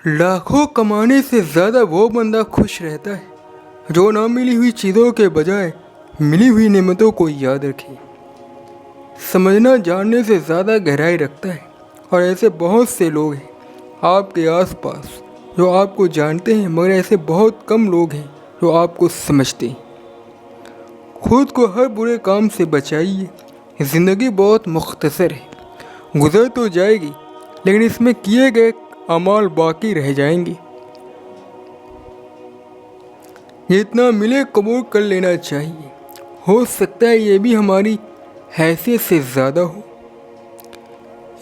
लाखों कमाने से ज़्यादा वो बंदा खुश रहता है जो ना मिली हुई चीज़ों के बजाय मिली हुई नेमतों को याद रखे। समझना जानने से ज़्यादा गहराई रखता है और ऐसे बहुत से लोग हैं आपके आसपास जो आपको जानते हैं, मगर ऐसे बहुत कम लोग हैं जो आपको समझते हैं। खुद को हर बुरे काम से बचाइए। ज़िंदगी बहुत मुख्तसर है, गुजर तो जाएगी लेकिन इसमें किए गए अमाल बाकी रह जाएंगे। जितना मिले कबूल कर लेना चाहिए। हो सकता है ये भी हमारी हैसियत से ज़्यादा हो।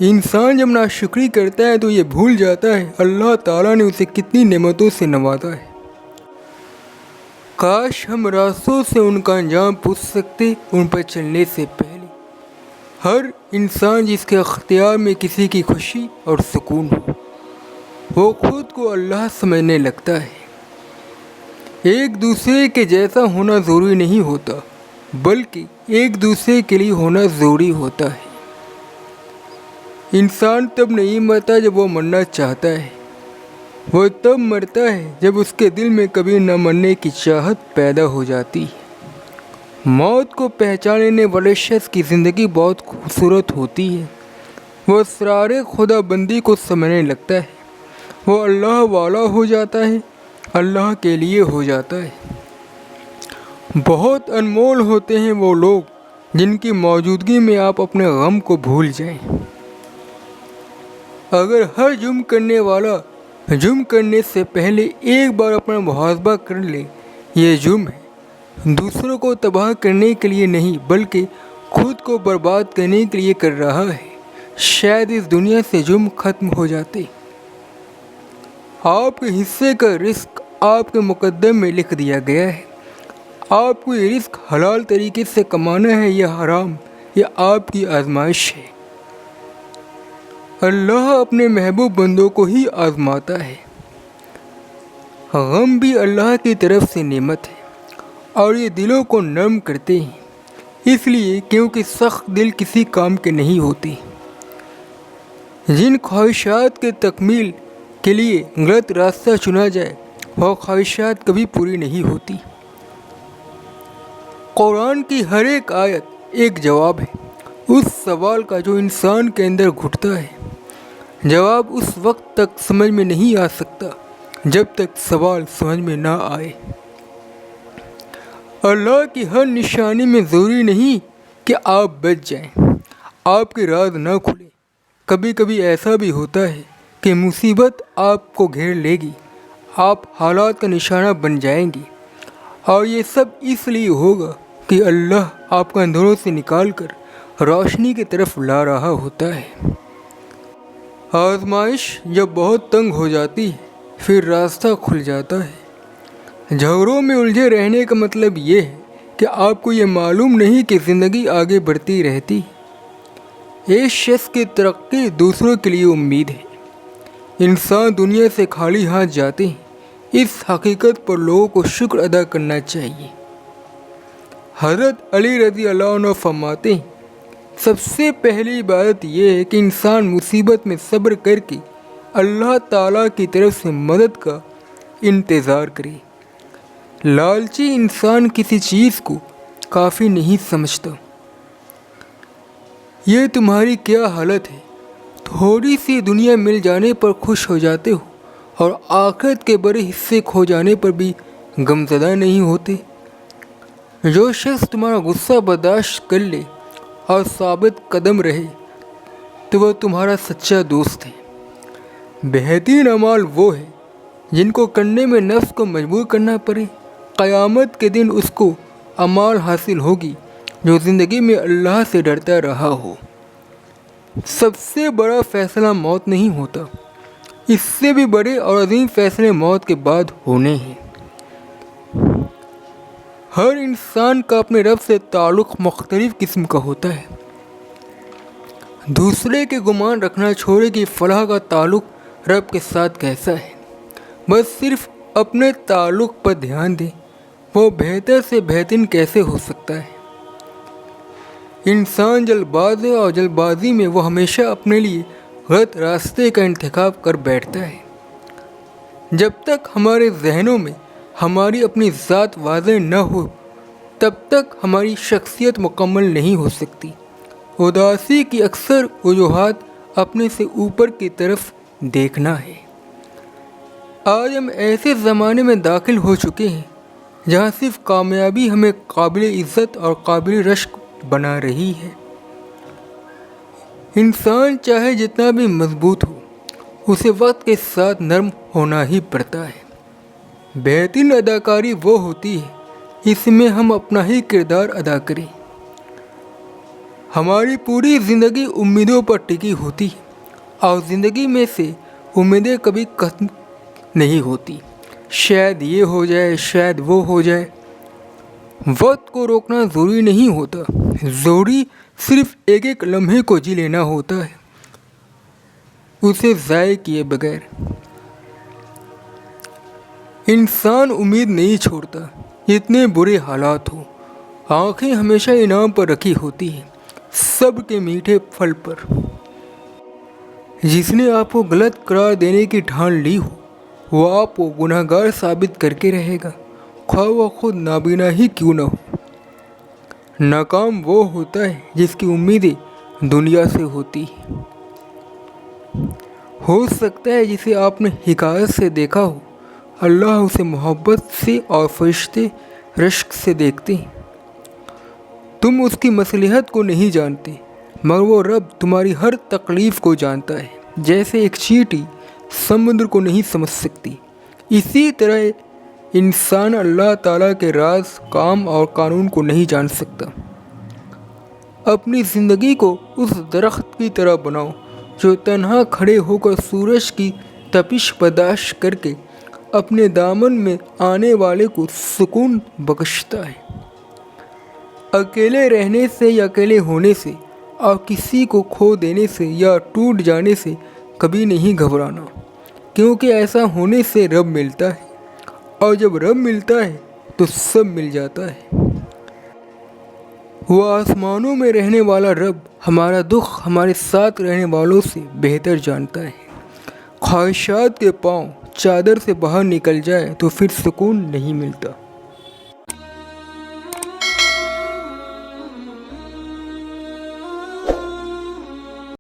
इंसान जब नाशुक्री करता है तो ये भूल जाता है अल्लाह ताला ने उसे कितनी नेमतों से नवाजा है। काश हम रास्तों से उनका अंजाम पूछ सकते उन पर चलने से पहले। हर इंसान जिसके अख्तियार में किसी की खुशी और सुकून हो, वो खुद को अल्लाह समझने लगता है। एक दूसरे के जैसा होना ज़रूरी नहीं होता, बल्कि एक दूसरे के लिए होना ज़रूरी होता है। इंसान तब नहीं मरता जब वो मरना चाहता है, वो तब मरता है जब उसके दिल में कभी न मरने की चाहत पैदा हो जाती है। मौत को पहचान लेने वाले शख्स की ज़िंदगी बहुत खूबसूरत होती है। वो असरारे खुदा बंदी को समझने लगता है, वो अल्लाह वाला हो जाता है, अल्लाह के लिए हो जाता है। बहुत अनमोल होते हैं वो लोग जिनकी मौजूदगी में आप अपने गम को भूल जाएं। अगर हर जुर्म करने वाला जुर्म करने से पहले एक बार अपना मुहासबा कर ले, ये जुर्म है, दूसरों को तबाह करने के लिए नहीं बल्कि खुद को बर्बाद करने के लिए कर रहा है, शायद इस दुनिया से जुर्म खत्म हो जाते। आपके हिस्से का रिस्क आपके मुकद्दर में लिख दिया गया है। आपको ये रिस्क हलाल तरीके से कमाना है या हराम, या आपकी आजमाइश है। अल्लाह अपने महबूब बंदों को ही आजमाता है। गम भी अल्लाह की तरफ से नेमत है और ये दिलों को नरम करते हैं, इसलिए क्योंकि सख्त दिल किसी काम के नहीं होते। जिन ख्वाहिशात के तकमील के लिए गलत रास्ता चुना जाए, वह ख्वाहिशात कभी पूरी नहीं होती। कुरान की हर एक आयत एक जवाब है उस सवाल का जो इंसान के अंदर घुटता है। जवाब उस वक्त तक समझ में नहीं आ सकता जब तक सवाल समझ में ना आए। अल्लाह की हर निशानी में ज़रूरी नहीं कि आप बच जाएं, आपके राज ना खुले। कभी कभी ऐसा भी होता है कि मुसीबत आपको घेर लेगी, आप हालात का निशाना बन जाएंगी, और ये सब इसलिए होगा कि अल्लाह आपको अंधेरों से निकाल कर रोशनी की तरफ ला रहा होता है। आजमाइश जब बहुत तंग हो जाती है, फिर रास्ता खुल जाता है। झगड़ों में उलझे रहने का मतलब ये है कि आपको ये मालूम नहीं कि ज़िंदगी आगे बढ़ती रहती। एक शख्स की तरक्की दूसरों के लिए उम्मीद है। इंसान दुनिया से खाली हाथ जाते हैं, इस हकीकत पर लोगों को शुक्र अदा करना चाहिए। हज़रत अली रज़ी अल्लाह अन्हु फरमाते हैं, सबसे पहली इबादत यह है कि इंसान मुसीबत में सब्र करके अल्लाह ताला की तरफ से मदद का इंतज़ार करे। लालची इंसान किसी चीज़ को काफ़ी नहीं समझता। ये तुम्हारी क्या हालत है, थोड़ी सी दुनिया मिल जाने पर खुश हो जाते हो और आखिरत के बड़े हिस्से खो जाने पर भी गमज़दा नहीं होते। जो शख्स तुम्हारा गुस्सा बर्दाश्त कर ले और साबित कदम रहे तो वह तुम्हारा सच्चा दोस्त है। बेहतरीन अमाल वो है जिनको करने में नफ्स को मजबूर करना पड़े। क़यामत के दिन उसको अमाल हासिल होगी जो ज़िंदगी में अल्लाह से डरता रहा हो। सबसे बड़ा फ़ैसला मौत नहीं होता, इससे भी बड़े और अजीम फ़ैसले मौत के बाद होने हैं। हर इंसान का अपने रब से ताल्लुक़ मुख्तलिफ़ किस्म का होता है। दूसरे के गुमान रखना छोड़े कि फ़लाह का ताल्लुक़ रब के साथ कैसा है। बस सिर्फ अपने ताल्लुक़ पर ध्यान दें, वो बेहतर से बेहतरीन कैसे हो सकता है। इंसान जल्दबाज़ है और जल्दबाज़ी में वो हमेशा अपने लिए गलत रास्ते का इंतखाब कर बैठता है। جب تک ہمارے ذہنوں میں ہماری اپنی ذات واضح نہ ہو تب تک ہماری شخصیت مکمل نہیں ہو سکتی۔ اداسی کی اکثر وجوہات اپنے سے اوپر کی طرف دیکھنا ہے۔ آج ہم ایسے زمانے میں داخل ہو چکے ہیں جہاں صرف کامیابی ہمیں قابل عزت اور قابل رشک بنا رہی ہے۔ انسان چاہے جتنا بھی مضبوط ہو، اسے وقت کے ساتھ نرم ہونا ہی پڑتا ہے۔ بہترین اداکاری وہ ہوتی ہے اس میں ہم اپنا ہی کردار ادا کریں۔ ہماری پوری زندگی امیدوں پر ٹکی ہوتی ہے اور زندگی میں سے امیدیں کبھی ختم نہیں ہوتی۔ شاید یہ ہو جائے، شاید وہ ہو جائے۔ وقت کو روکنا ضروری نہیں ہوتا، ضروری صرف ایک ایک لمحے کو جی لینا ہوتا ہے، اسے ضائع کیے بغیر۔ انسان امید نہیں چھوڑتا اتنے برے حالات ہوں۔ آنکھیں ہمیشہ انعام پر رکھی ہوتی ہیں، صبر کے میٹھے پھل پر۔ جس نے آپ کو غلط قرار دینے کی ٹھان لی ہو وہ آپ کو گناہ گار ثابت کر کے رہے گا، خواہ وہ خود نابینا ہی کیوں نہ ہو۔ ناکام وہ ہوتا ہے جس کی امیدیں دنیا سے ہوتی ہیں۔ ہو سکتا ہے جسے آپ نے حقارت سے دیکھا ہو، اللہ اسے محبت سے اور فرشتے رشک سے دیکھتے ہیں۔ تم اس کی مصلحت کو نہیں جانتے مگر وہ رب تمہاری ہر تکلیف کو جانتا ہے۔ جیسے ایک چیونٹی سمندر کو نہیں سمجھ سکتی، اسی طرح انسان اللہ تعالیٰ کے راز، کام اور قانون کو نہیں جان سکتا۔ اپنی زندگی کو اس درخت کی طرح بناؤ جو تنہا کھڑے ہو کر سورج کی تپش برداشت کر کے اپنے دامن میں آنے والے کو سکون بخشتا ہے۔ اکیلے رہنے سے یا اکیلے ہونے سے اور کسی کو کھو دینے سے یا ٹوٹ جانے سے کبھی نہیں گھبرانا، کیونکہ ایسا ہونے سے رب ملتا ہے، اور جب رب ملتا ہے تو سب مل جاتا ہے۔ وہ آسمانوں میں رہنے والا رب ہمارا دکھ ہمارے ساتھ رہنے والوں سے بہتر جانتا ہے۔ خواہشات کے پاؤں چادر سے باہر نکل جائے تو پھر سکون نہیں ملتا۔